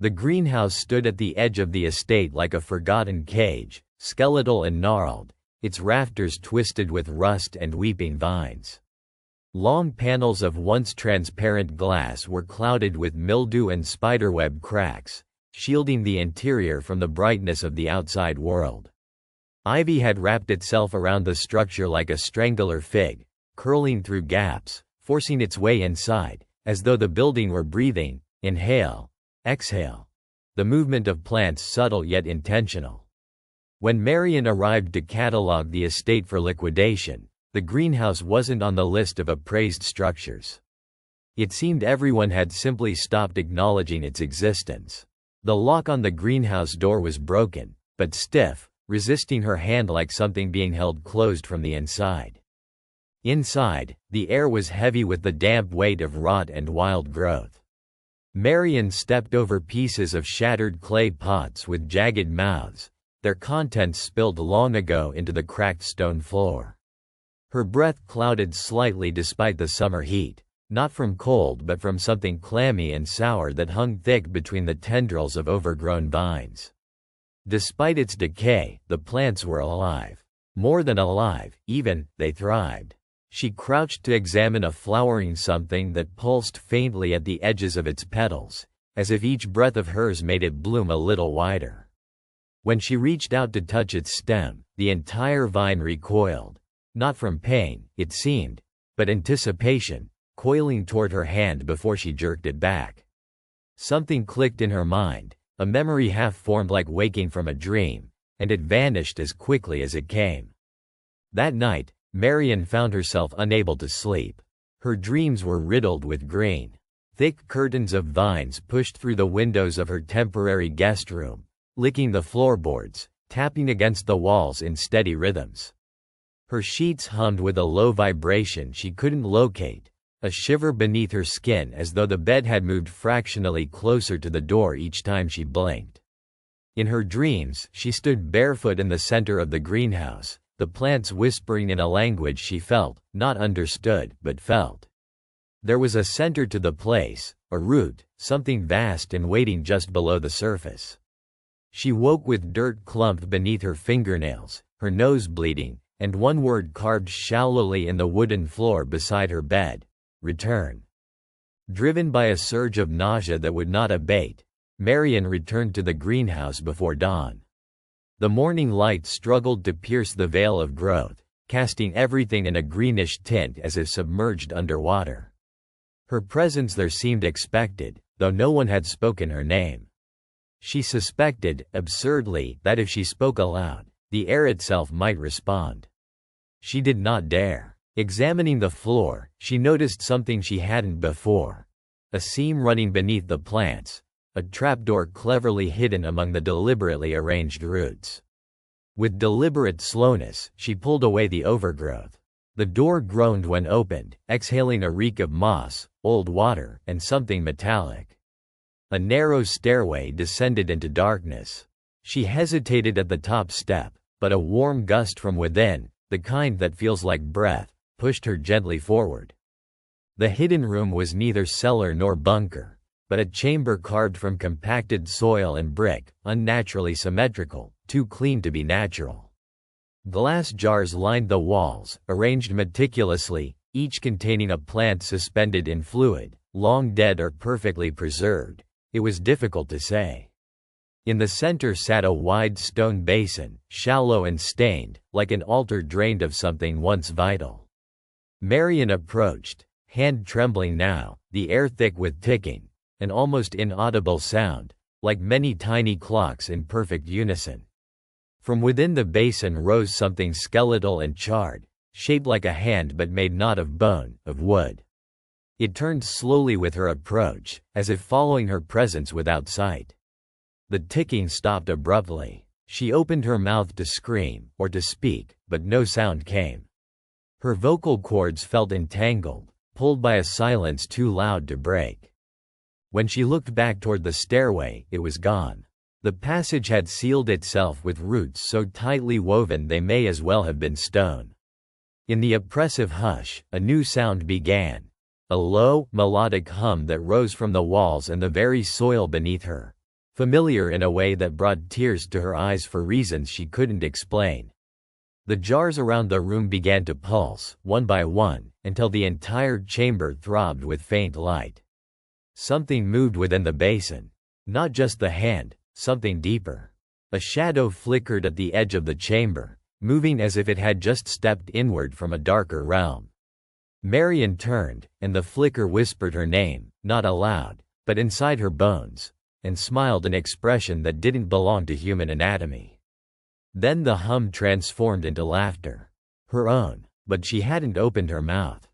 The greenhouse stood at the edge of the estate like a forgotten cage, skeletal and gnarled, its rafters twisted with rust and weeping vines. Long panels of once transparent glass were clouded with mildew and spiderweb cracks, shielding the interior from the brightness of the outside world. Ivy had wrapped itself around the structure like a strangler fig, curling through gaps, forcing its way inside, as though the building were breathing. Inhale, exhale. The movement of plants subtle yet intentional. When Marian arrived to catalog the estate for liquidation, the greenhouse wasn't on the list of appraised structures. It seemed everyone had simply stopped acknowledging its existence. The lock on the greenhouse door was broken, but stiff, resisting her hand like something being held closed from the inside. Inside, the air was heavy with the damp weight of rot and wild growth. Marian stepped over pieces of shattered clay pots with jagged mouths, their contents spilled long ago into the cracked stone floor. Her breath clouded slightly despite the summer heat, not from cold but from something clammy and sour that hung thick between the tendrils of overgrown vines. Despite its decay, the plants were alive. More than alive, even, they thrived. She crouched to examine a flowering something that pulsed faintly at the edges of its petals, as if each breath of hers made it bloom a little wider. When she reached out to touch its stem, the entire vine recoiled, not from pain, it seemed, but anticipation, coiling toward her hand before she jerked it back. Something clicked in her mind, a memory half-formed like waking from a dream, and it vanished as quickly as it came. That night, Marian found herself unable to sleep. Her dreams were riddled with green. Thick curtains of vines pushed through the windows of her temporary guest room, licking the floorboards, tapping against the walls in steady rhythms. Her sheets hummed with a low vibration she couldn't locate, a shiver beneath her skin as though the bed had moved fractionally closer to the door each time she blinked. In her dreams, she stood barefoot in the center of the greenhouse, the plants whispering in a language she felt, not understood, but felt. There was a center to the place, a root, something vast and waiting just below the surface. She woke with dirt clumped beneath her fingernails, her nose bleeding, and one word carved shallowly in the wooden floor beside her bed: return. Driven by a surge of nausea that would not abate, Marian returned to the greenhouse before dawn. The morning light struggled to pierce the veil of growth, casting everything in a greenish tint as if submerged underwater. Her presence there seemed expected, though no one had spoken her name. She suspected, absurdly, that if she spoke aloud, the air itself might respond. She did not dare. Examining the floor, she noticed something she hadn't before: a seam running beneath the plants, a trapdoor cleverly hidden among the deliberately arranged roots. With deliberate slowness, she pulled away the overgrowth. The door groaned when opened, exhaling a reek of moss, old water, and something metallic. A narrow stairway descended into darkness. She hesitated at the top step, but a warm gust from within, the kind that feels like breath, pushed her gently forward. The hidden room was neither cellar nor bunker, but a chamber carved from compacted soil and brick, unnaturally symmetrical, too clean to be natural. Glass jars lined the walls, arranged meticulously, each containing a plant suspended in fluid, long dead or perfectly preserved. It was difficult to say. In the center sat a wide stone basin, shallow and stained, like an altar drained of something once vital. Marian approached, hand trembling now, the air thick with ticking, an almost inaudible sound, like many tiny clocks in perfect unison. From within the basin rose something skeletal and charred, shaped like a hand but made not of bone, of wood. It turned slowly with her approach, as if following her presence without sight. The ticking stopped abruptly. She opened her mouth to scream, or to speak, but no sound came. Her vocal cords felt entangled, pulled by a silence too loud to break. When she looked back toward the stairway, it was gone. The passage had sealed itself with roots so tightly woven they may as well have been stone. In the oppressive hush, a new sound began, a low, melodic hum that rose from the walls and the very soil beneath her, familiar in a way that brought tears to her eyes for reasons she couldn't explain. The jars around the room began to pulse, one by one, until the entire chamber throbbed with faint light. Something moved within the basin. Not just the hand, something deeper. A shadow flickered at the edge of the chamber, moving as if it had just stepped inward from a darker realm. Marian turned, and the flicker whispered her name, not aloud, but inside her bones, and smiled an expression that didn't belong to human anatomy. Then the hum transformed into laughter. Her own, but she hadn't opened her mouth.